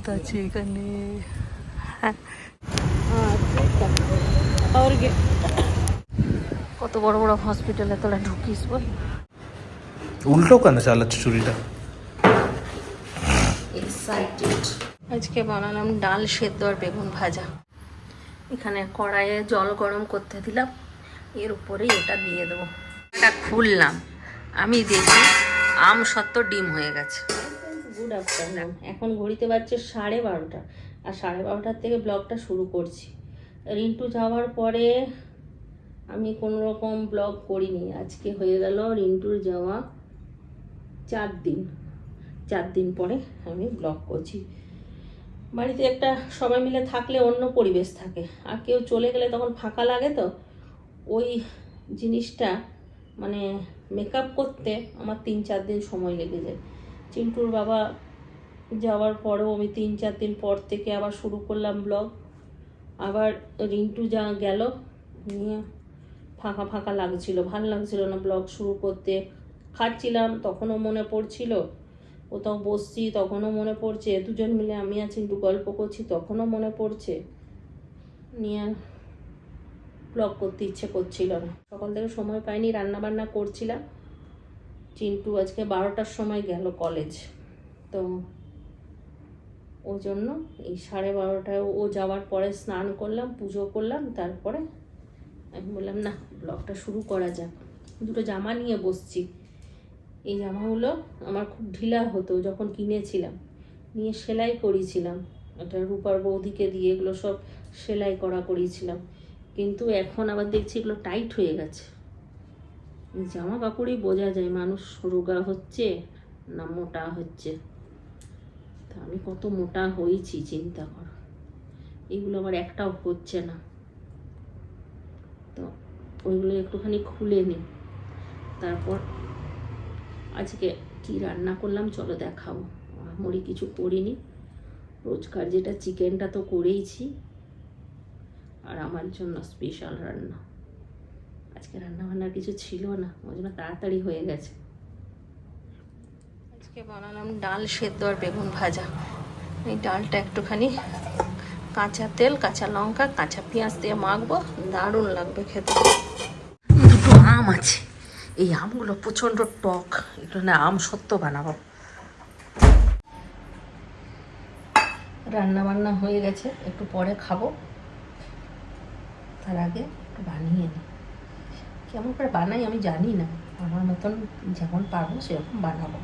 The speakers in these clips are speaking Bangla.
ভূত আছে এখানে। কত বড় বড় হসপিটালে তোরা ঢুকিস বল। উল্টো কেন চালাচ্ছে চুরিটা? এক্সাইটেড। আজকে বানালাম ডাল সেদ্ধ আর বেগুন ভাজা। এখানে কড়াইয়ে জল গরম করতে দিলাম, এর উপরে এটা দিয়ে দেবো। এটা খুললাম, আমি দেখি আম সত্ত্ব ডিম হয়ে গেছে। Good afternoon. এখন ঘড়িতে বাজছে 12:30, আর 12:30 থেকে ব্লগটা শুরু করছি। রিন্টু যাওয়ার পরে আমি কোনো রকম ব্লগ করিনি। আজকে হয়ে গেল রিন্টুর যাওয়া 4 দিন পরে আমি ব্লগ করছি। বাড়িতে একটা সবাই মিলে থাকলে অন্য পরিবেশ থাকে, আর কেউ চলে গেলে তখন ফাঁকা লাগে। তো ওই জিনিসটা মানে মেকআপ করতে আমার 3-4 দিন সময় লেগে যায়। চিন্টুর বাবা যাওয়ার পরেও আমি 3-4 দিন পর থেকে আবার শুরু করলাম ব্লগ। আবার রিন্টু যা গেল নিয়ে ফাঁকা ফাঁকা লাগছিল, ভালো লাগছিল না ব্লগ শুরু করতে। খাচ্ছিলাম তখনও মনে পড়ছিল, কোথাও বসছি তখনও মনে পড়ছে, দুজন মিলে আমি আর চিন্টু গল্প করছি তখনও মনে পড়ছে, নিয়ে ব্লগ করতে ইচ্ছে করছিল না। সকাল থেকে সময় পাইনি, রান্নাবান্না করছিলাম। চিন্টু আজকে 12টার সময় গেল কলেজ, তো ওই জন্য এই 12:30টায় ও যাওয়ার পরে স্নান করলাম, পুজো করলাম, তারপরে আমি বললাম না ব্লগটা শুরু করা যাক। দুটো জামা নিয়ে বসছি। এই জামাগুলো আমার খুব ঢিলা হতো যখন কিনেছিলাম, নিয়ে সেলাই করিয়েছিলাম। এটা রূপার বৌদিকে দিয়ে এগুলো সব সেলাই করিয়েছিলাম, কিন্তু এখন আবার দেখছি এগুলো টাইট হয়ে গেছে। জামা কাপড়ই বোঝা যায় মানুষ রোগা হচ্ছে না মোটা হচ্ছে। তা আমি কত মোটা হয়েছি চিন্তা কর, এগুলো আবার একটাও হচ্ছে না। তো ওইগুলো একটুখানি খুলে নিই, তারপর আজকে কি রান্না করলাম চলো দেখাবো। মুড়ি কিছু করিনি, রোজকার যেটা চিকেনটা তো করেইছি, আর আমার জন্য স্পেশাল রান্না। আজকে রান্না বান্নার কিছু ছিল না, ওই জন্য তাড়াতাড়ি হয়ে গেছে। আজকে বানালাম ডাল সেদ্ধ আর বেগুন ভাজা। এই ডালটা একটুখানি কাঁচা তেল, কাঁচা লঙ্কা, কাঁচা পেঁয়াজ দিয়ে মাখবো, দারুণ লাগবে খেতে। দুটো আম আছে, এই আমগুলো প্রচণ্ড টক, এখানে আম সত্ত্ব বানাবো। রান্না বান্না হয়ে গেছে, একটু পরে খাবো, তার আগে একটু বানিয়ে নিই। কেমন করে বানাই আমি জানি না, আমার মতন যেমন পারবো সেরকম বানাবো।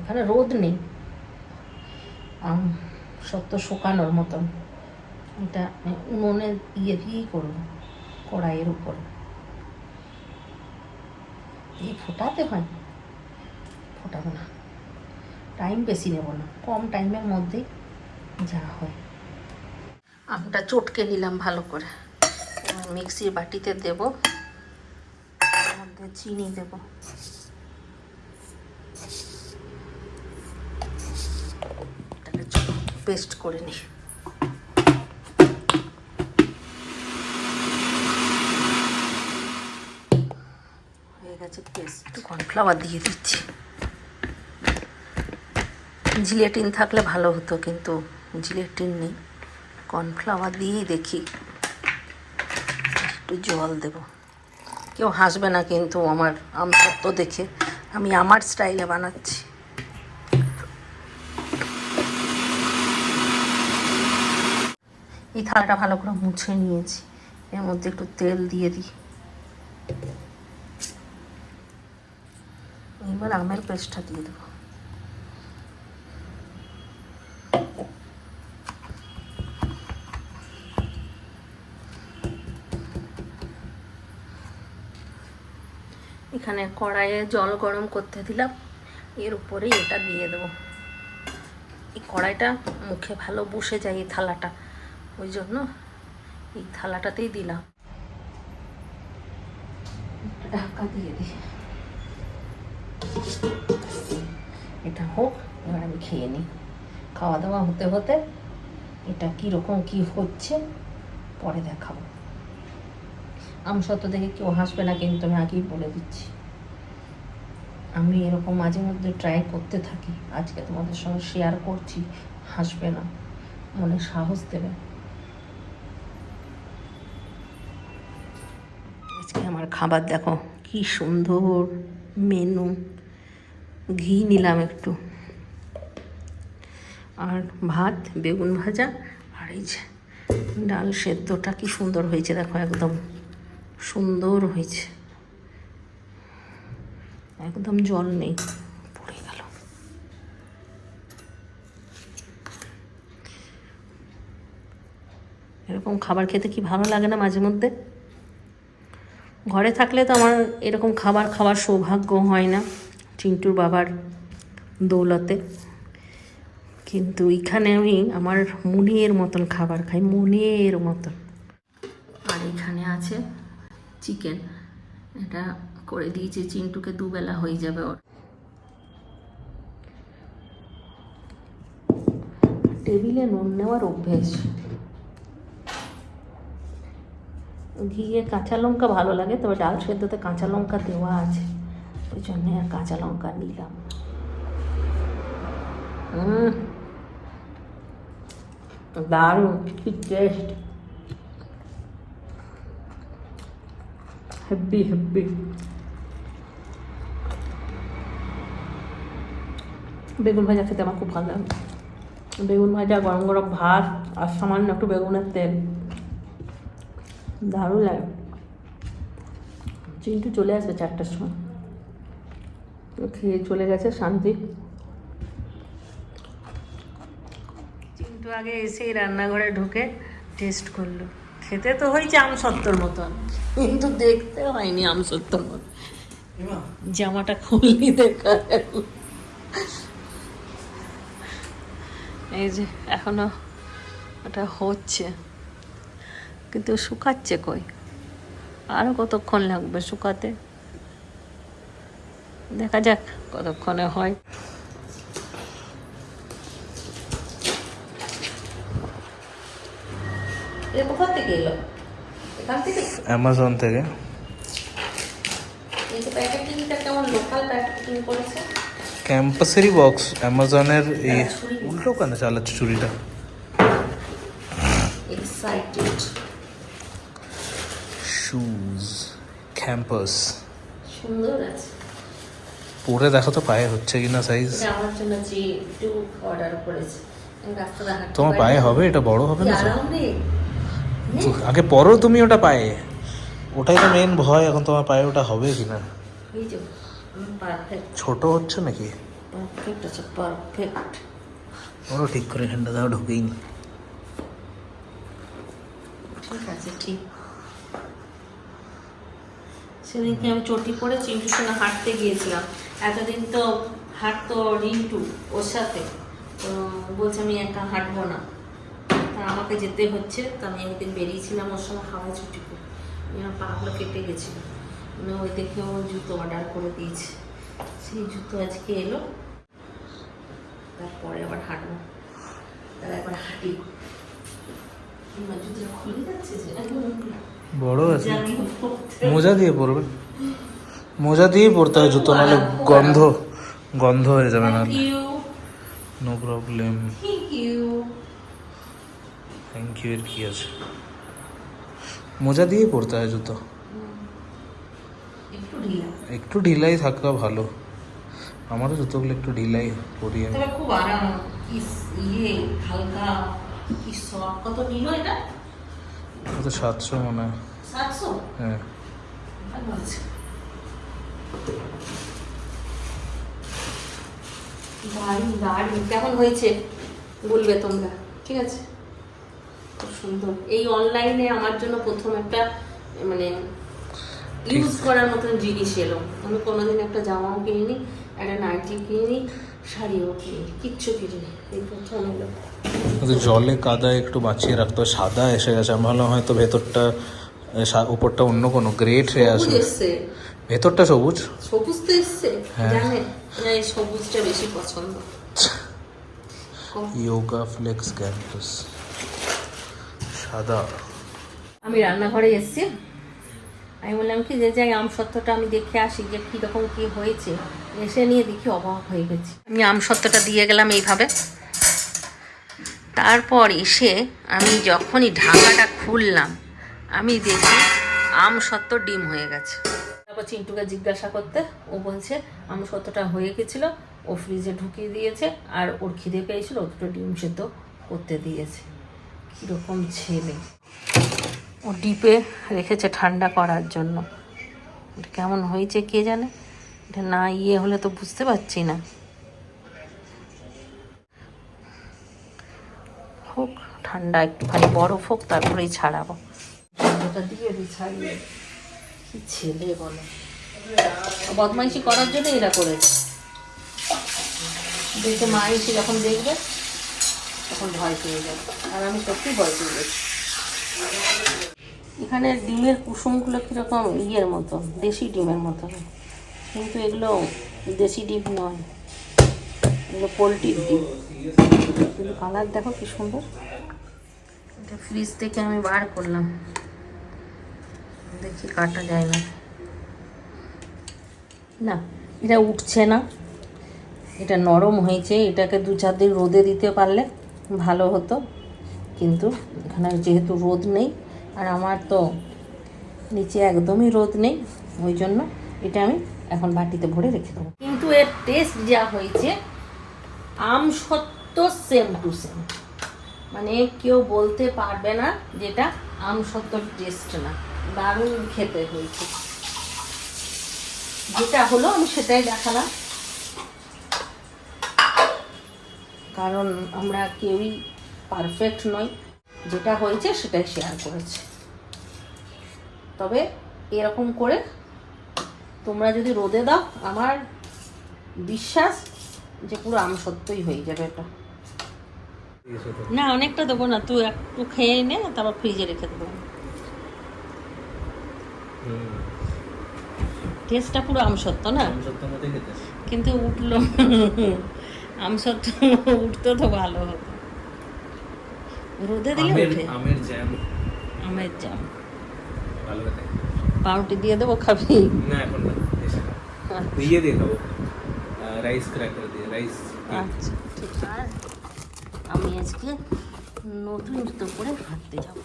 এখানে রোদ নেই, আম সত্ত্ব শুকানোর মতন। এটা উনুনে দিয়েই করবো, কড়াইয়ের উপরে। এই ফোটাতে হয়, ফোটাবো না, টাইম বেশি নেব না, কম টাইমের মধ্যেই যা হয়। আমটা চটকে নিলাম ভালো করে, মিক্সির বাটিতে দেব, তার মধ্যে চিনি দেব, এটাকে পেস্ট করে নিই। হয়ে গেছে পেস্ট। একটু কর্নফ্লাওয়ার দিয়ে দিচ্ছি। জিলেটিন থাকলে ভালো হতো, কিন্তু জিলেটিন নেই, কর্নফ্লাওয়ার দিয়েই দেখি। একটু জল দেব, কেউ হাসবে না কিন্তু আমার আম সত্ত্ব দেখে, আমি আমার স্টাইলে বানাচ্ছি। এই থালাটা ভালো করে মুছে নিয়েছি, এর মধ্যে একটু তেল দিয়ে দিই। এবার আমের পেস্টটা দিয়ে দেবো। এখানে কড়াইয়ে জল গরম করতে দিলাম, এর উপরেই এটা দিয়ে দেবো। এই কড়াইটা মুখে ভালো বসে যায় এই থালাটা, ওই জন্য এই থালাটাতেই দিলাম। ঢাকা দিয়ে দিই, এটা হোক, এবার আমি খেয়ে নিই। খাওয়া দাওয়া হতে হতে এটা কীরকম কী হচ্ছে পরে দেখাবো। আম সত্ত্ব দেখে কেউ হাসবে না কিন্তু, আমি আগেই বলে দিচ্ছি। আমি এরকম মাঝে মধ্যে ট্রাই করতে থাকি, আজকে তোমাদের সঙ্গে শেয়ার করছি। হাসবে না, মনে সাহস দেবে। আজকে আমার খাবার দেখো কি সুন্দর মেনু। ঘি নিলাম একটু, আর ভাত, বেগুন ভাজা, আর এই যে ডাল সেদ্ধটা কি সুন্দর হয়েছে দেখো, একদম সুন্দর হয়েছে, একদম জল নেই, পড়ে গেল। এরকম খাবার খেতে কি ভালো লাগে না মাঝে মধ্যে? ঘরে থাকলে তো আমার এরকম খাবার খাওয়ার সৌভাগ্য হয় না চিন্টুর বাবার দৌলতে, কিন্তু এখানে আমি আমার মনের মতন খাবার খাই, মনের মতন। আর এখানে আছে চিকেন, এটা করে দিয়েছি চিন্টুকে, দুবেলা হয়ে যাবে ওর। টেবিলে নুন নেওয়ার অভ্যেস। ঘিয়ে কাঁচা লঙ্কা ভালো লাগে, তবে ডাল সেদ্ধতে কাঁচা লঙ্কা দেওয়া আছে, ওই জন্যে আর কাঁচা লঙ্কা নিলাম। দারুণ, কি টেস্ট, হেব্বি হেব্বি। বেগুন ভাজা খেতে আমার খুব ভালো লাগে। বেগুন ভাজা, গরম গরম ভাত, আর সামান্য একটু বেগুনের তেল, দারুণ লাগে। চিন্টু চলে আসবে 4টার সময়, খেয়ে চলে গেছে শান্তি। চিন্টু আগে এসেই রান্নাঘরে ঢুকে টেস্ট করলো, খেতে তো হয়েছে আমসত্ত্বর মতন, কিন্তু দেখতে হয়নি আমসত্ত্বর মতন। জামাটা খুললি দেখা গেল। এই যে এখনো ওটা হচ্ছে, কিন্তু শুকাচ্ছে কই, আরও কতক্ষণ লাগবে শুকাতে, দেখা যাক কতক্ষণে হয়। এটা কোথা থেকে এলো? এখান থেকে, অ্যামাজন থেকে। এই যে প্যাকেটিংটা কেমন লোকাল প্যাকেটিং করেছে। ক্যাম্পাসেরই বক্স, অ্যামাজনের। এই উল্টো কেন চালাচ্ছে চুরিটা? এক্সাইটেড। শুজ ক্যাম্পাস, সুন্দর আছে। পরে দেখো তো পায়ে হচ্ছে কিনা সাইজ। এটা আমার জন্য যে একটু অর্ডার করেছে, আমি রাস্তায় হাঁটতে তোমার পারি পায়ে না। হবে? এটা বড় হবে কি না তো? আরাম রে। আগে পরো তুমি ওটা পায়ে, ওটাই তো মেন ভয় এখন, তোমার পায়ে ওটা হবে কিনা। এই যে পারফেক্ট, ছোট হচ্ছে নাকি? পারফেক্ট আছে, পারফেক্ট। ওরও ঠিক করে হ্যান্ডা দাও, ঢুকেই নি। ঠিক আছে, ঠিক। সেদিনকে আমি চটি পরে চিন্টুর সঙ্গে হাঁটতে গিয়েছিলাম, এতদিন তো হাঁটতো রিন্টু ওর সাথে, তো বলছে আমি একা হাঁটবো না, তা আমাকে যেতে হচ্ছে। তো আমি একদিন বেরিয়েছিলাম ওর সঙ্গে হাওয়াই ছুটি করে, আমার পাগুলো কেটে গেছিলো, মানে ওই দেখে ও জুতো অর্ডার করে দিয়েছে, সেই জুতো আজকে এলো, তারপরে আবার হাঁটবো, তার একবার হাঁটি। জুতোটা খুলে যাচ্ছে যে বড় আছে, মোজা দিয়ে পরবে, মোজা দিয়ে পরতে হয় জুতো, নাহলে গন্ধ গন্ধ হয়ে যাবে। না নো প্রবলেম, থ্যাংক ইউ। এর কি আছে, মোজা দিয়ে পরতে হয় জুতো, একটু ঢিলাই থাকা ভালো। আমারও জুতোগুলো একটু ঢিলাই পরি আমি। তবে খুব আরাম, ইয়ে হালকা, কি সফট। কত নিল এটা? কত, 700 মনে হয়। 700? হ্যাঁ। ভালো আছে। দারুণ দারুণ, কেমন হয়েছে বলবে তোমরা, ঠিক আছে? খুব সুন্দর। এই অনলাইনে আমার জন্য প্রথম একটা মানে ইউজ করার মতন জিনিস এলো। আমি কোনোদিন একটা জামাও কিনিনি, একটা নাইটি কিনিনি, শাড়িও কিনিনি, কিচ্ছু কিনিনি, এই প্রথম এলো। জলে কাদা একটু বাঁচিয়ে রাখতে হয়, সাদা এসে গেছে। আমি ভাবলাম হয়তো ভেতরটা, উপরটা অন্য কোনো গ্রেড হয়ে আসবে। এসছে, ভেতরটা সবুজ সবুজ তো এসছে, হ্যাঁ। জানেন না, এই সবুজটা বেশি পছন্দ। ইয়োগা ফ্লেক্স ক্যাম্পাস সাদা। আমি রান্নাঘরে এসেছি, আমি বললাম কি যে যাই আমসত্ত্বটা আমি দেখে আসি যে কীরকম কী হয়েছে। এসে নিয়ে দেখি অবাক হয়ে গেছি। আমি আমসত্ত্বটা দিয়ে গেলাম এইভাবে, তারপর এসে আমি যখনই ঢাকাটা খুললাম আমি দেখি আমসত্ত্ব ডিম হয়ে গেছে। তারপর চিন্টুকে জিজ্ঞাসা করতে, ও বলছে আমসত্ত্বটা হয়ে গেছিল, ও ফ্রিজে ঢুকিয়ে দিয়েছে, আর ওর খিদে পেয়েছিল, ও দুটো ডিম সেদ্ধ করতে দিয়েছে। কীরকম ছেলে! ও ডিপে রেখেছে ঠান্ডা করার জন্য। এটা কেমন হয়েছে কে জানে, এটা না হলে তো বুঝতে পারছি না। হোক ঠান্ডা, একটুখানি বরফ হোক, তারপরেই ছাড়াবো। ঠান্ডাটা দিয়ে দিই ছাড়িয়ে। কি ছেলে বলো, বদমাইশি করার জন্য এরা করেছে। দেখে মা এসে যখন দেখবে তখন ভয় পেয়ে যাবে, আর আমি সত্যি ভয় পেয়ে গেছি। এখানে ডিমের কুসুমগুলো কীরকম ইয়ের মতো, দেশি ডিমের মতো, কিন্তু এগুলো দেশি ডিম নয়, এগুলো পোলট্রির ডিম। কিন্তু কালার দেখো কি সুন্দর। এটা ফ্রিজ থেকে আমি বার করলাম, দেখি কাটা যায় না। না, এটা উঠছে না, এটা নরম হয়েছে। এটাকে 2-4 দিন রোদে দিতে পারলে ভালো হতো, কিন্তু এখানে যেহেতু রোদ নেই, আর আমার তো নিচে একদমই রোদ নেই, ওই জন্য এটা আমি এখন বাটিতে ভরে রেখে দেবো। কিন্তু এর টেস্ট যা হয়েছে আমসত্ত্ব সেম টু সেম, মানে কেউ বলতে পারবে না যেটা আমসত্ত্বর টেস্ট না। দারুণ খেতে হয়েছে, যেটা হলো আমি সেটাই দেখালাম, কারণ আমরা কেউই পারফেক্ট নই। যেটা হয়েছে সেটাই শেয়ার করেছি। তবে এরকম করে তোমরা যদি রোদে দাও, আমার বিশ্বাস যে পুরো আমসত্ত্বই হয়ে যাবে এটা। না, অনেকটা দেবো না, তুই একটু খেয়ে নে, তারপর ফ্রিজে রেখে দেবো। টেস্টটা পুরো আমসত্ত্ব না, কিন্তু উঠলো আমসত্ত্ব উঠতো তো ভালো হতো, রোদে দিলে উঠে। আমের জ্যাম পাউরুটি দিয়ে দেবো, খাবি? না এখন না, ইয়ে দিয়ে খাবো, রাইস ক্র্যাকার দিয়ে, রাইস। আচ্ছা ঠিক আছে। আমি আজকে নতুন জুতো পরে হাঁটতে যাব।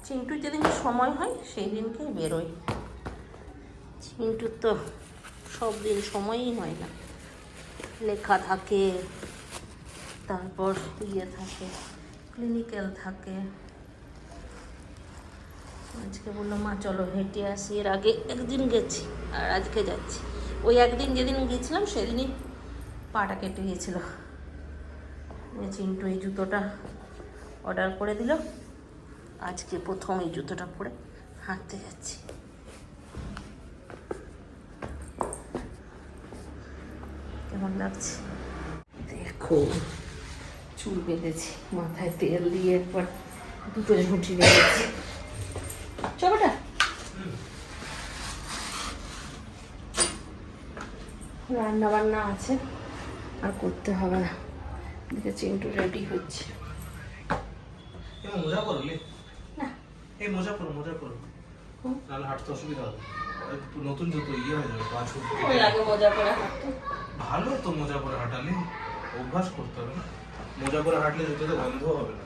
চিন্টুর যেদিন সময় হয় সেই দিনকে বেরোই। চিন্টুর তো সব দিন সময়ই হয় না, লেখা থাকে, তারপর ইয়ে থাকে, ক্লিনিক্যাল থাকে। আজকে বললো মা চলো হেঁটে আসি, এর আগে একদিন গেছি আর আজকে যাচ্ছি। ওই একদিন যেদিন গিয়েছিলাম সেদিনই পাটা কেটে গিয়েছিল। চিন্টু এই জুতোটা অর্ডার করে দিল, আজকে প্রথম এই জুতোটা পরে হাঁটতে যাচ্ছি। কেমন লাগছে দেখো, চুল বেঁধেছি, মাথায় তেল দিয়ে একবার দুটো ঝুঁটি রেখেছি। চলোটা রান্না বান্না আছে, আর করতে হবে না। দেখে চিন্টু রেডি হচ্ছে। মোজা পরলি না, এই মোজা পরো, নাহলে হাঁটতে অসুবিধা হবে। নতুন জুতো ইয়ে হয়ে যাবে, পা ছুটতে লাগে মোজা পরে হাঁটতে। ভালো তো মোজা পরে হাঁটালে, অভ্যাস করতে হবে না। মোজা পরে হাঁটলে জুতোতে গন্ধ হবে না।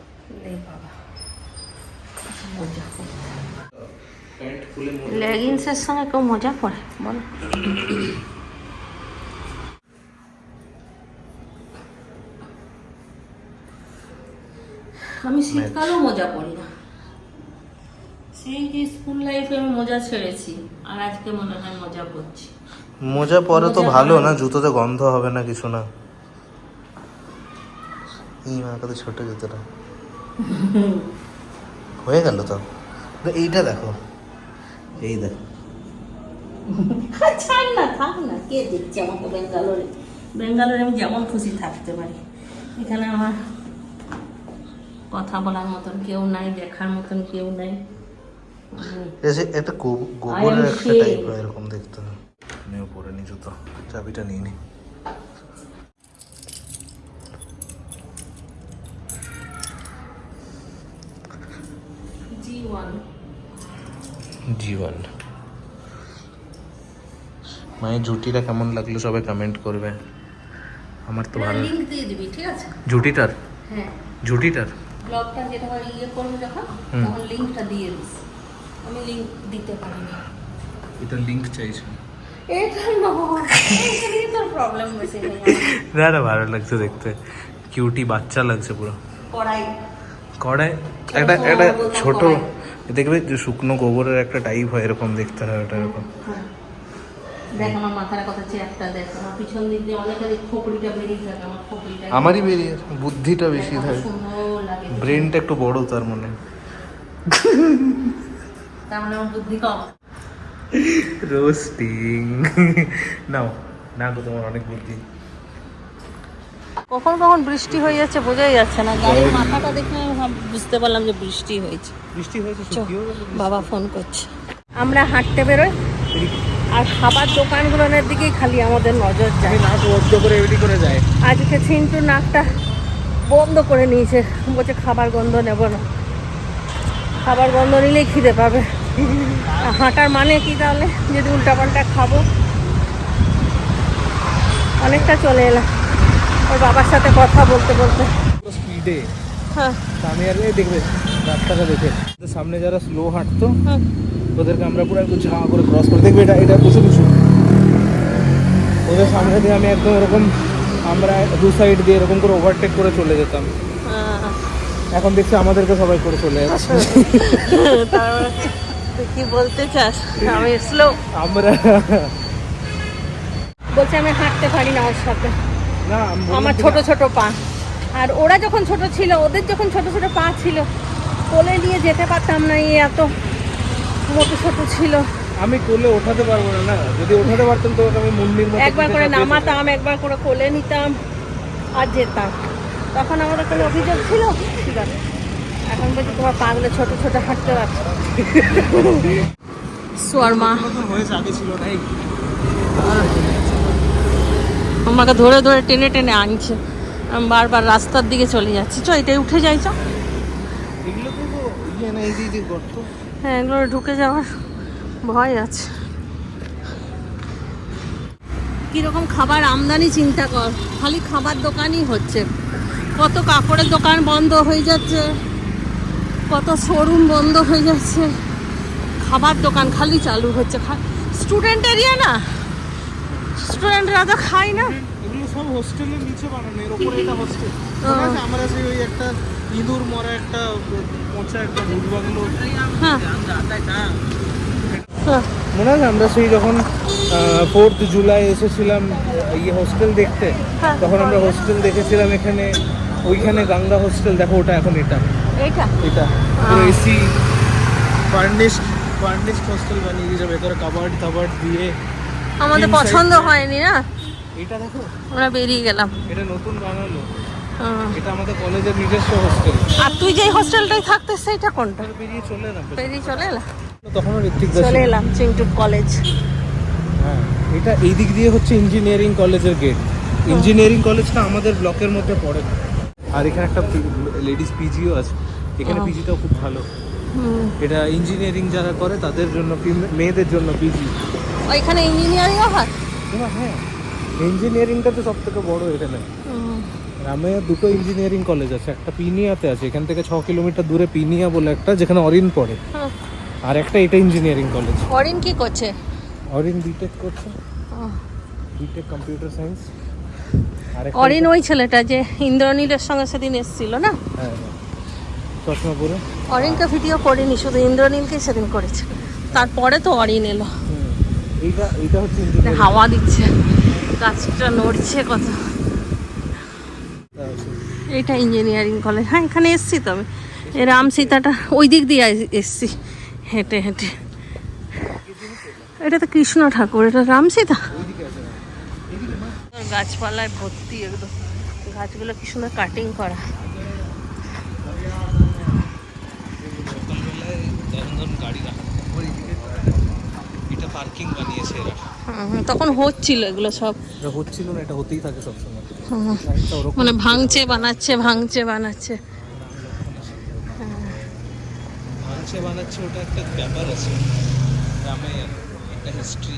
বাবা মোজা প্যান্ট খুলে লেগিংসের সঙ্গে কেউ মোজা পরে বল? আমি শীতকালেও মোজা পরি না, সেই যে স্কুল লাইফে আমি মোজা ছেড়েছি, আর আজকে মনে হয় মোজা পরছি। মোজা পরে তো ভালো না, জুতোতে গন্ধ হবে না, কিছু না। এই মা কত ছোট জুতোটা হয়ে গেল তো। এইটা দেখো, এই দেখো, ছাড় না, থাক না, কে দেখছে আমাকে বেঙ্গালোরে? বেঙ্গালোরে আমি যেমন খুশি থাকতে পারি, এখানে আমার কথা বলার মতন কেউ নাই, দেখার মতন কেউ নাই। একটা গোবরের একটা টাইপ হয় এরকম দেখতে। নিয়ে পরে নি জুতো, চাবিটা নিয়ে নি। G1 মায়ের জুটিটা কেমন লাগলো সবাই কমেন্ট করবে। আমার তো ভালো। লিংক দিয়ে দিবি, ঠিক আছে? জুটিটার হ্যাঁ, জুটিটার ব্লগটা যেটা হয় ইয়ে করবো যখন, হুম। তখন লিংকটা দিয়ে দিস। আমি লিংক দিতে পারি না। এটা লিংক চাইছে এটা নয়, এটা নিয়ে তোর প্রবলেম হয়েছে। না না, ভালো লাগছে দেখতে, কিউটি বাচ্চা লাগছে পুরো। কড়াই কড়াই একটা একটা ছোট দেখবে যে শুকনো গোবরের একটা টাইপ হয় এরকম দেখতে হয়, ওটা এরকম। দেখ আমার মাথার কথা চেয়ারটা দেখ, আমার পিছন দিক দিয়ে অনেকটা খোপড়িটা বেরিয়ে থাকে, আমার খোপড়িটা আমারই বেরিয়ে বুদ্ধিটা বেশি থাকে, সুন্দর লাগে। ব্রেনটা একটু বড় তার মনে। তার মানে আমার বুদ্ধি কম। রোস্টিং নাও না গো, তোমার অনেক বুদ্ধি। কখন কখন বৃষ্টি হয়ে যাচ্ছে বোঝাই যাচ্ছে না, গাড়ির মাথাটা দেখে আমি বুঝতে পারলাম যে বৃষ্টি হয়েছে। বৃষ্টি হয়েছে, চল, বাবা ফোন করছে। আমরা হাঁটতে বেরোই আর খাবার দোকানগুলোর দিকেই খালি আমাদের নজর যায়। নাক বদ্ধ করে এমনি করে যায়। আজকে চিন্টু নাকটা বন্ধ করে নিয়েছে, বলছে খাবার গন্ধ নেব না, খাবার গন্ধ নিলেই খিদে পাবে। হাঁটার মানে কি তাহলে, যদি উল্টাপাল্টা খাবো। অনেকটা চলে এলাম ওর বাবার সাথে কথা বলতে বলতে। স্পিডে হ্যাঁ আমি আর এই দেখবে রাস্তাটা দেখে সামনে যারা স্লো হাঁটতো হ্যাঁ, ওদেরকে আমরা পুরো একটু ঝাঁ করে ক্রস করে দেখবে, এটা এটা কিছু কিছু ওদের সামনে দিয়ে আমি একদম এরকম, আমরা দু সাইড দিয়ে এরকম করে ওভারটেক করে চলে যেতাম। এখন দেখছি আমাদেরকে সবাই করে চলে যাচ্ছে। তারপরে তুই কি বলতে চাস? আমি স্লো, আমরা বলছে আমি হাঁটতে পারি না ওর সাথে, না আমি বললাম আমার কি ছোট না, ছোট পা। আর ওরা যখন ছোট ছিল, ওদের যখন ছোট ছোট পা ছিল, কোলে নিয়ে যেতে পারতাম না, এই এত মোটো ছোট ছিল। আমি কোলে ওঠাতে পারবো না, না যদি ওঠাতে পারতাম তো আমি মুন্ডির মতো একবার করে নামাতাম, একবার করে কোলে নিতাম আর যেতাম। তখন আমাদের কোনো অভিযোগ ছিল না। এখন বলছি তোমার পাগুলো ছোট ছোট হাঁটতে পারছো। সোয়ারমা হয়েছে, আগে ছিল নাই। আমাকে ধরে ধরে টেনে টেনে আনছে, আমি বারবার রাস্তার দিকে চলে যাচ্ছি। চ এটাই উঠে যাই, চ। এগুলো তো ইয়ে না, এই যে গর্ত। হ্যাঁ, এগুলো ঢুকে যাওয়ার ভয় আছে। কীরকম খাবার আমদানি চিন্তা কর, খালি খাবার দোকানই হচ্ছে। কত কাপড়ের দোকান বন্ধ হয়ে যাচ্ছে, কত শোরুম বন্ধ হয়ে যাচ্ছে, খাবার দোকান খালি চালু হচ্ছে। স্টুডেন্ট এরিয়া না, স্টুডেন্টরা তো খায় না। এগুলো সব হোস্টেলের নিচে বানানো, এর উপরে এটা হোস্টেল। আমরা সেই ওই একটা ইঁদুর মরা একটা পচা একটা ভূত বাংলো, হ্যাঁ মনে আছে আমরা সেই যখন 4th জুলাই এসেছিলাম ইয়ে হোস্টেল দেখতে, হ্যাঁ। তখন আমরা হোস্টেল দেখেছিলাম এখানে, ওইখানে গঙ্গা হোস্টেল। দেখো ওটা এখন এটা এইটা এটা পুরো এসি ফার্নিশড হোস্টেল বানিয়ে দিয়েছে, ভেতরে কাবার্ড টাবার্ড দিয়ে। আমাদের Inside পছন্দ দিয়ে। হয়নি না, এটা দেখো, আমরা বেরিয়ে গেলাম। এটা নতুন বানালো, হুম। এটা আমাদের কলেজের নিজস্ব হোস্টেল। আর তুই যেই হোস্টেলটাই থাকতে সেইটা কোনটা? বেরিয়ে চলে এলাম, বেরিয়ে চলে এলাম, তখন ঋত্বিক চলে এলাম চিন্টুর কলেজ। হ্যাঁ, এটা এই দিক দিয়ে হচ্ছে ইঞ্জিনিয়ারিং কলেজের গেট। ইঞ্জিনিয়ারিং কলেজটা আমাদের ব্লকের মধ্যে পড়ে না। আর এখানে একটা লেডিস পিজিও আছে, এখানে পিজিটাও খুব ভালো। এটা ইঞ্জিনিয়ারিং যারা করে তাদের জন্য, মেয়েদের জন্য পিজি। ওইখানে ইঞ্জিনিয়ারিংও হয়। হ্যাঁ, ইঞ্জিনিয়ারিংটা তো সব থেকে বড় এখানে। গ্রামে দুটো ইঞ্জিনিয়ারিং কলেজ আছে, একটা পিনিয়াতে আছে, এখান থেকে 6 কিলোমিটার দূরে পিনিয়া বলে একটা, যেখানে অরিন পড়ে। আর একটা এটা ইঞ্জিনিয়ারিং কলেজ। অরিন কি করছে? অরিন বিটেক করছে, বিটেক কম্পিউটার সায়েন্স। আর অরিন ওই ছেলেটা যে ইন্দ্রনীলের সঙ্গে সেদিন এসেছিল না? হ্যাঁ, চশমা পরে। অরিনকে ভিডিও করিনি, শুধু ইন্দ্রনীলকেই সেদিন করেছে, তারপরে তো অরিন এলো। এইটা হচ্ছে ইঞ্জিনিয়ারিং। হাওয়া দিচ্ছে, গাছটা নড়ছে কত। এটা ইঞ্জিনিয়ারিং কলেজ। হ্যাঁ, এখানে এসছি তো আমি, এই রাম সীতাটা ওই দিক দিয়ে এসছি হেঁটে হেঁটে। এটা তো কৃষ্ণ ঠাকুর, এটা রাম সীতা। গাছপালায় ভর্তি একদম, গাছগুলো কি সুন্দর কাটিং করা। গাড়ি রাখা, এটা পার্কিং বানিয়েছে এরা। তখন হচ্ছিল এগুলো সব, এটা হচ্ছিল না, এটা হতেই থাকে সবসময়। মানে ভাঙছে বানাচ্ছে, ভাঙছে বানাচ্ছে। ভাঙছে বানাচ্ছে, ওটা একটা ব্যাপার আছে গ্রামে, একটা হিস্ট্রি।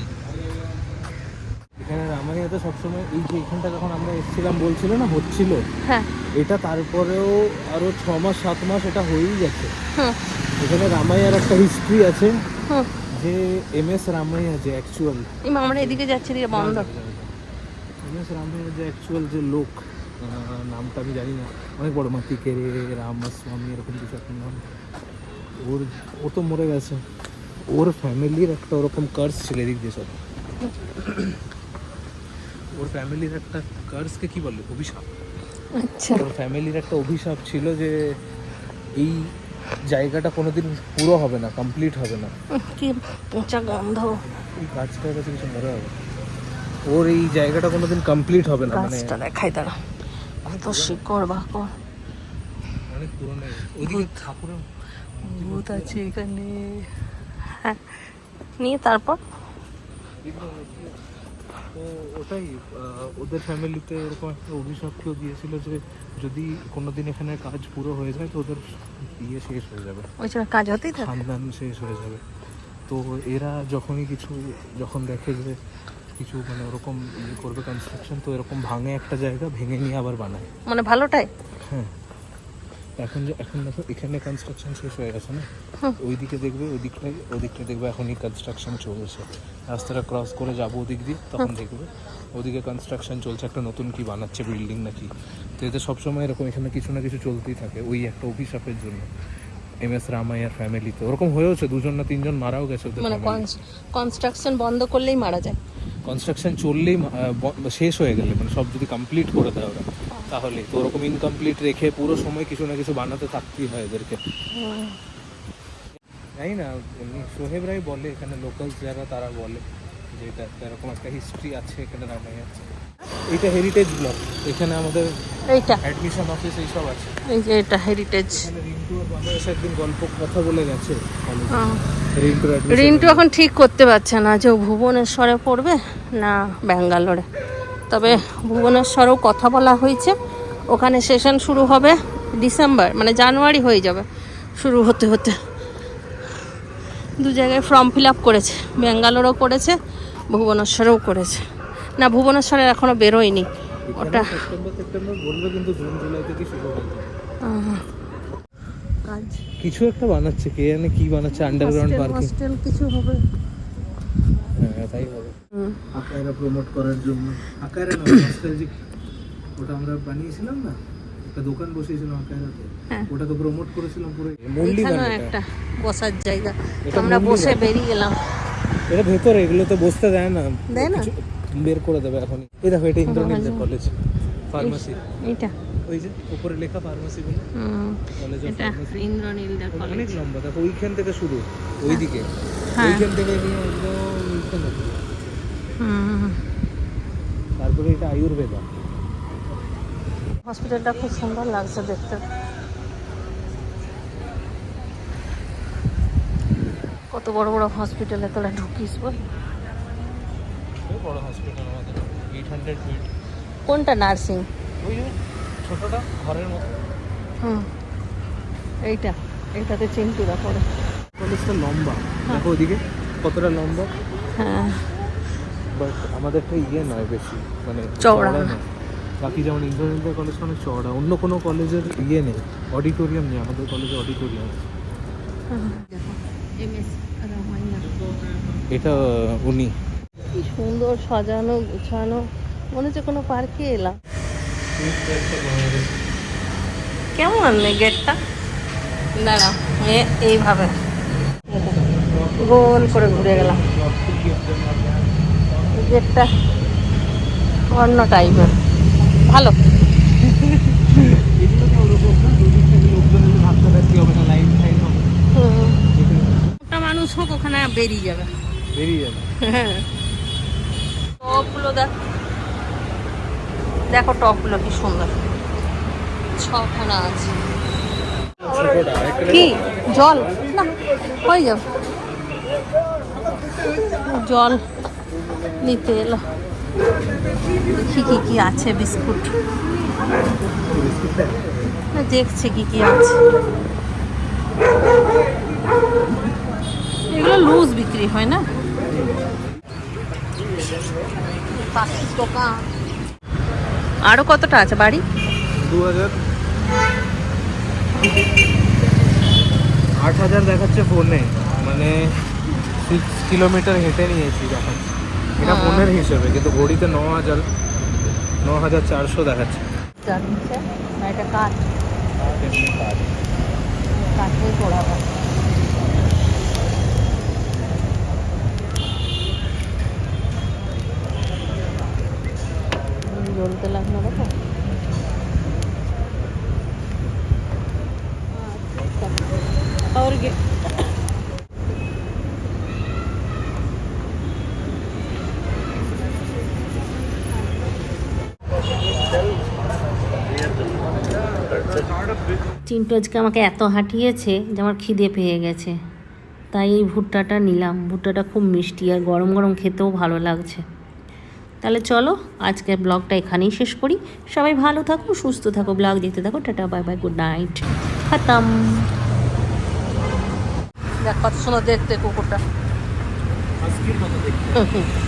এখানে রামাইয়াতে সবসময় এই যে এখানটা যখন আমরা এসেছিলাম বলছিল না হচ্ছিল, হ্যাঁ। এটা তারপরেও আরো 6 মাস 7 মাস এটা হয়েই গেছে। হুম এখানে রামাইয়ার একটা হিস্ট্রি আছে, হুম। যে MS রামাইয়া যে অ্যাকচুয়াল, আমরা এদিকে যাচ্ছি, এদিকে বন্ধ। MS রামাইয়া যে অ্যাকচুয়াল যে লোক, নামটা আমি জানি না, অনেক বড় মাতিকেরে রামাস্বামী এরকম কিছু একটা নাম। ও তো মরে গেছে, ওর ফ্যামিলির একটা ওরকম কার্স ছিল এদিক দিয়ে সব। ওর ফ্যামিলির একটা কার্সকে কি বলে, অভিশাপ। আচ্ছা। ওর ফ্যামিলির একটা অভিশাপ ছিল যে এই জায়গাটা কোনোদিন পুরো হবে না, কমপ্লিট হবে না। কি পচা গন্ধ। এই গাছটার কাছে কিছু মরে হবে, ওর এই জায়গাটা কোনোদিন কমপ্লিট হবে না, মানে গাছটা দেখাই দাঁড়া, কত শিকড় বাকড়। অনেক পুরনো। ওইদিকে ঠাকুরের ভূত আছে এখানে। হ্যাঁ, নিয়ে তারপর তো ওটাই ওদের ফ্যামিলিতে এরকম একটা অভিশাপ কেউ দিয়েছিল যে যদি কোনোদিন এখানে কাজ পুরো হয়ে যায় তো ওদের ইয়ে শেষ হয়ে যাবে, ওই জন্য কাজ হতেই থাকে। খানদান শেষ হয়ে যাবে। তো এরা যখনই কিছু যখন দেখে যে কিছু মানে ওরকম ইয়ে করবে কনস্ট্রাকশন, তো এরকম ভাঙে একটা জায়গা, ভেঙে নিয়ে আবার বানায়। মানে ভালোটাই। হ্যাঁ, এখন দেখো এখানে কনস্ট্রাকশন শেষ হয়ে গেছে না, ওইদিকে দেখবে ওদিকটা দেখবে এখনই কনস্ট্রাকশন চলছে। রাস্তাটা ক্রস করে যাবো ওদিক দিয়ে, তখন দেখবে ওদিকে কনস্ট্রাকশন চলছে, একটা নতুন কি বানাচ্ছে বিল্ডিং নাকি। তো এতে সবসময় এরকম এখানে কিছু না কিছু চলতেই থাকে, ওই একটা অভিশাপের জন্য। MS রামাইয়ার ফ্যামিলিতে ওরকম হয়েওছে, 2 না 3 জন মারাও গেছে ওদের। মানে কনস্ট্রাকশন বন্ধ করলেই মারা যায়। কনস্ট্রাকশন চললেই শেষ হয়ে গেলে, মানে সব যদি কমপ্লিট করে দেয় ওরা, তাহলে তো ওরকম ইনকমপ্লিট রেখে পুরো সময় কিছু না কিছু বানাতে থাকতেই হয় এদেরকে। জানি না, এমনি সোহেব রায় বলে, এখানে লোকাল যারা তারা বলে যে এটা এরকম একটা হিস্ট্রি আছে এখানে রামাইয়ার। এইটা হেরিটেজ ব্লক, এখানে আমাদের এইটা অ্যাডমিশন অফিস এইসব আছে। এই যে এটা হেরিটেজ। এখানে রিন্টু আর বাংলাদেশ একদিন গল্প কথা বলে গেছে কলেজে। রিন্টু এখন ঠিক করতে পারছে না যে ও ভুবনেশ্বরে পড়বে না ব্যাঙ্গালোরে। তবে ভুবনেশ্বরেও কথা বলা হয়েছে, ওখানে সেশন শুরু হবে ডিসেম্বর, মানে জানুয়ারি হয়ে যাবে শুরু হতে হতে। 2 জায়গায় ফর্ম ফিল আপ করেছে, ব্যাঙ্গালোরও করেছে, ভুবনেশ্বরেও করেছে। না, ভুবনেশ্বরের এখনও বেরোয়নি ওটা। সেপ্টেম্বর বলবে, কিন্তু জুন জুলাই থেকে শুরু হবে কাজ। কিছু একটা বানাচ্ছে, কে জানে কি বানাচ্ছে, আন্ডারগ্রাউন্ড পার্কিং হোস্টেল কিছু হবে। হ্যাঁ তাই হবে। আকাইরা প্রমোট করার জন্য, আকাইরা না নস্টালজিক, ওটা আমরা বানিয়েছিলাম না, একটা দোকান বসিয়েছিলাম আকাইরাতে, ওটা তো প্রমোট করেছিলাম পুরো। এখানেও একটা বসার জায়গা, আমরা বসে বেরিয়ে গেলাম। এটা ভেতরে, এগুলো তো বসতে দেয় না, দেয় না, কিছু বের করে দেবে এখনই। এই দেখো, এটা ইন্দ্রনীল কলেজ ফার্মাসি, এইটা ওই যে উপরে লেখা ফার্মাসি বলে কলেজ অফ এটা ফার্মাসি। ইন্দ্রনীল কলেজ। অনেক লম্বা, দেখো ওইখান থেকে শুরু, ওইদিকে ওইখান থেকে নিয়ে একদম এইখানে। তারপরে এটা আয়ুর্বেদা। হসপিটালটা খুব সুন্দর লাগছে দেখতে। কত বড় বড় হসপিটালে তোরা ঢুকিস বল। বড় হসপিটাল আমাদের, 800 বেড। কোনটা নার্সিং? ওই যে ছোটটা ঘরের মতো। এইটাতে চিন্তুরা পড়ে। কলেজটা লম্বা, দেখো ওইদিকে কতটা লম্বা। হ্যাঁ, বাট আমাদেরটা ইয়ে নয় বেশি, মানে চওড়া নয়। বাকি যেমন ইঞ্জিনিয়ারিং কলেজটা অনেক চওড়া, অন্য কোনো কলেজের ইয়ে নেই, অডিটোরিয়াম নেই, আমাদের কলেজে অডিটোরিয়াম আছে। এটা উনি কি সুন্দর সাজানো গুছানো, মনে হচ্ছে কোনো পার্কে এলাম। কেমন গেটটা? দাঁড়া, এইভাবে গোল করে ঘুরে গেলাম। গেটটা অন্য টাইপের, ভালো। একটা মানুষ হোক ওখানে বেরিয়ে যাবে। টপগুলো দেখো টপগুলো কি সুন্দর, 6খানা আছে। কি জল না হয়ে যাবে, জল নিতে এলো। দেখি কি কি আছে, বিস্কুট দেখছে কি কি আছে। এগুলো লুজ বিক্রি হয় না। আরো কতটা আছে বাড়ি? 2000 8000 দেখাচ্ছে ফোনে, মানে 6 কিলোমিটার হেঁটে নিয়েছি দেখাচ্ছে এটা ফোনের হিসেবে, কিন্তু ঘড়িতে 9400 দেখাচ্ছে। এটা কাঠ, এমনি কাজ। কাঠেই পড়াবো। জ্বলতে লাগলো দেখো। और চিন্টু আজকে আমাকে এত হাঁটিয়েছে যে আমার খিদে পেয়ে গেছে, তাই এই ভুট্টাটা নিলাম। ভুট্টাটা খুব মিষ্টি আর গরম গরম খেতেও ভালো লাগছে। তাহলে চলো আজকের ব্লগটা এখানেই শেষ করি। সবাই ভালো থাকো, সুস্থ থাকো, ব্লগ দেখতে থাকো। Tata, bye bye, good night, খতম। দেখ কত সুন্দর দেখতে কুকুরটা। আজকের মতো দেখতে